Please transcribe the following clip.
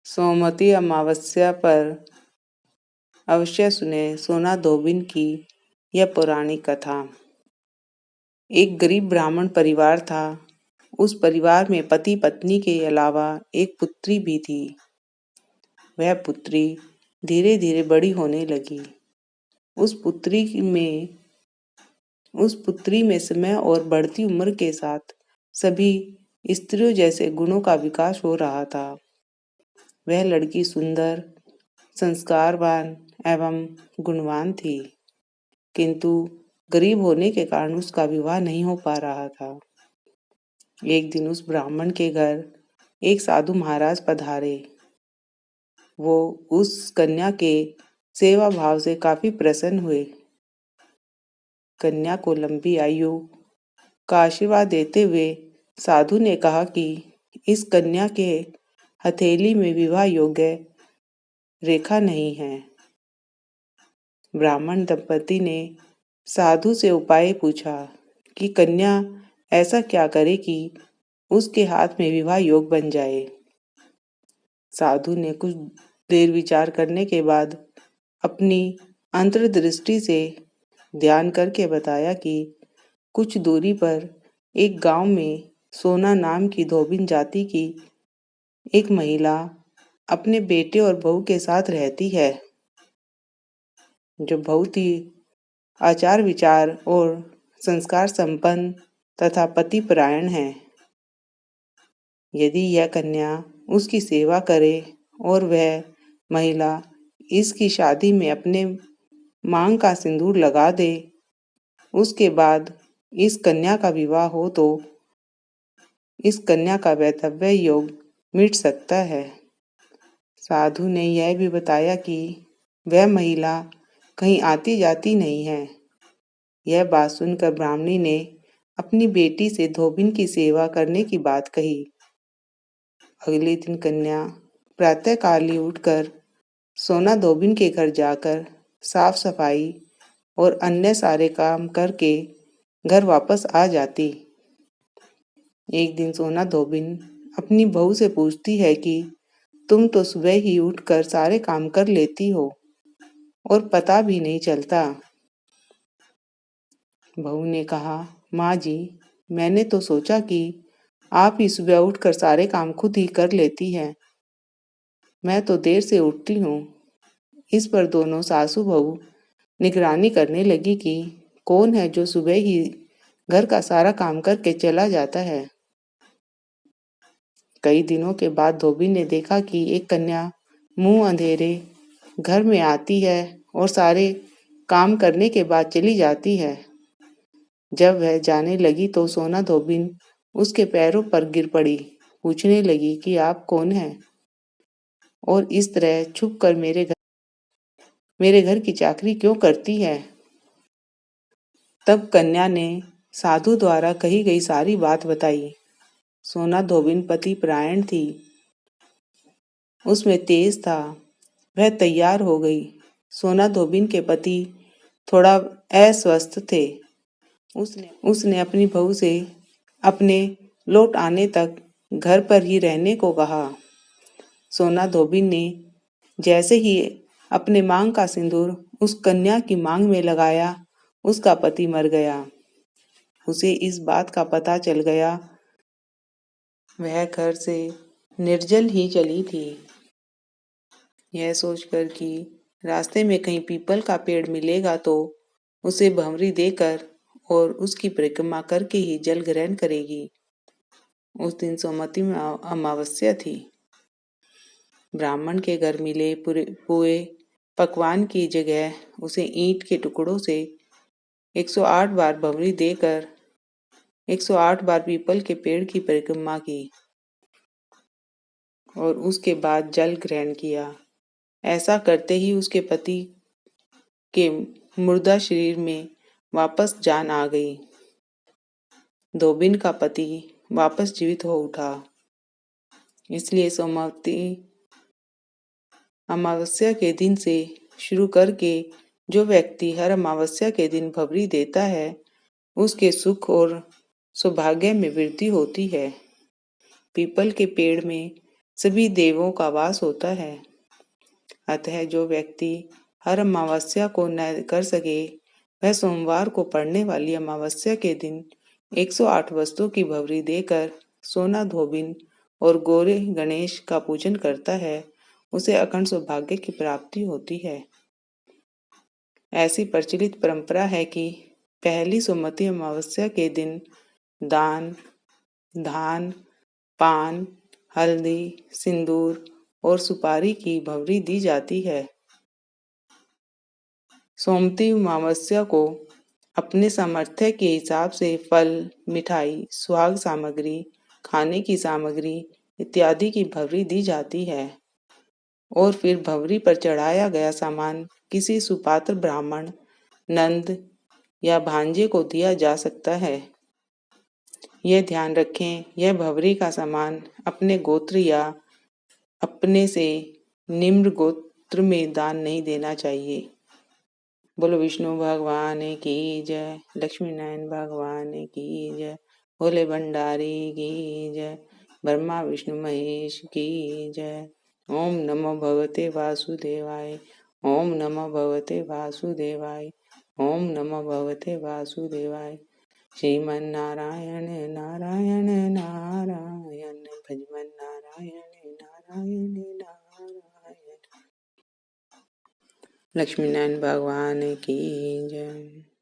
सोमवती अमावस्या पर अवश्य सुने सोना धोबिन की यह पुरानी कथा। एक गरीब ब्राह्मण परिवार था। उस परिवार में पति पत्नी के अलावा एक पुत्री भी थी। वह पुत्री धीरे धीरे बड़ी होने लगी। उस पुत्री में समय और बढ़ती उम्र के साथ सभी स्त्रियों जैसे गुणों का विकास हो रहा था। वह लड़की सुंदर, संस्कारवान एवं गुणवान थी, किंतु गरीब होने के कारण उसका विवाह नहीं हो पा रहा था। एक दिन उस ब्राह्मण के घर एक साधु महाराज पधारे। वो उस कन्या के सेवा भाव से काफी प्रसन्न हुए। कन्या को लंबी आयु का आशीर्वाद देते हुए साधु ने कहा कि इस कन्या के हथेली में विवाह योग्य रेखा नहीं है। ब्राह्मण दंपति ने साधु से उपाय पूछा कि कन्या ऐसा क्या करे कि उसके हाथ में विवाह योग बन जाए। साधु ने कुछ देर विचार करने के बाद अपनी अंतर्दृष्टि से ध्यान करके बताया कि कुछ दूरी पर एक गांव में सोना नाम की धोबिन जाति की एक महिला अपने बेटे और बहू के साथ रहती है, जो बहुत ही आचार विचार और संस्कार संपन्न तथा पतिपरायण है। यदि यह कन्या उसकी सेवा करे और वह महिला इसकी शादी में अपने मांग का सिंदूर लगा दे, उसके बाद इस कन्या का विवाह हो तो इस कन्या का वैधव्य योग मिट सकता है। साधु ने यह भी बताया कि वह महिला कहीं आती जाती नहीं है। यह बात सुनकर ब्राह्मणी ने अपनी बेटी से धोबिन की सेवा करने की बात कही। अगले दिन कन्या प्रातःकाल ही उठकर सोना धोबिन के घर जाकर साफ सफाई और अन्य सारे काम करके घर वापस आ जाती। एक दिन सोना धोबिन अपनी बहू से पूछती है कि तुम तो सुबह ही उठकर सारे काम कर लेती हो और पता भी नहीं चलता। बहू ने कहा, माँ जी, मैंने तो सोचा कि आप ही सुबह उठकर सारे काम खुद ही कर लेती हैं। मैं तो देर से उठती हूँ। इस पर दोनों सासू बहू निगरानी करने लगी कि कौन है जो सुबह ही घर का सारा काम करके चला जाता है। कई दिनों के बाद धोबी ने देखा कि एक कन्या मुंह अंधेरे घर में आती है और सारे काम करने के बाद चली जाती है। जब वह जाने लगी तो सोना धोबिन उसके पैरों पर गिर पड़ी, पूछने लगी कि आप कौन हैं और इस तरह छुप कर मेरे घर की चाकरी क्यों करती है। तब कन्या ने साधु द्वारा कही गई सारी बात बताई। सोना धोबिन पति परायण थी, उसमें तेज था। वह तैयार हो गई। सोना धोबिन के पति थोड़ा अस्वस्थ थे। उसने अपनी बहू से अपने लौट आने तक घर पर ही रहने को कहा। सोना धोबिन ने जैसे ही अपने मांग का सिंदूर उस कन्या की मांग में लगाया, उसका पति मर गया। उसे इस बात का पता चल गया। वह घर से निर्जल ही चली थी, यह सोचकर कि रास्ते में कहीं पीपल का पेड़ मिलेगा तो उसे भंवरी देकर और उसकी परिक्रमा करके ही जल ग्रहण करेगी। उस दिन सोमवती अमावस्या थी। ब्राह्मण के घर मिले पुए पकवान की जगह उसे ईंट के टुकड़ों से 108 बार भंवरी देकर 108 बार पीपल के पेड़ की परिक्रमा की और उसके बाद जल ग्रहण किया। ऐसा करते ही उसके पति के मुर्दा शरीर में वापस जान आ गई। धोबिन का पति वापस जीवित हो उठा। इसलिए सोमवती अमावस्या के दिन से शुरू करके जो व्यक्ति हर अमावस्या के दिन भंवरी देता है, उसके सुख और सौभाग्य में वृद्धि होती है। पीपल के पेड़ में सभी देवों का वास होता है। अतः जो व्यक्ति हर अमावस्या को न कर सके, वह सोमवार को पड़ने वाली अमावस्या के दिन 108 वस्तुओं की भवरी देकर सोना धोबिन और गोरे गणेश का पूजन करता है, उसे अखंड सौभाग्य की प्राप्ति होती है। ऐसी प्रचलित परंपरा है कि पहली सोमवती अमावस्या के दिन दान, धान, पान, हल्दी, सिंदूर और सुपारी की भवरी दी जाती है। सोमवती अमावस्या को अपने सामर्थ्य के हिसाब से फल, मिठाई, सुहाग सामग्री, खाने की सामग्री इत्यादि की भवरी दी जाती है और फिर भवरी पर चढ़ाया गया सामान किसी सुपात्र ब्राह्मण, नंद या भांजे को दिया जा सकता है। यह ध्यान रखें, यह भवरी का सामान अपने गोत्र या अपने से निम्न गोत्र में दान नहीं देना चाहिए। बोलो विष्णु भगवान की जय, लक्ष्मी नारायण भगवान की जय, भोले भंडारी की जय, ब्रह्मा विष्णु महेश की जय। ओम नमो भगवते वासुदेवाय, ओम नमो भगवते वासुदेवाय, ओम नमो भगवते वासुदेवाय। श्रीमन नारायण नारायण नारायण, भजमन नारायण नारायण नारायण। लक्ष्मी नारायण भगवान की जय।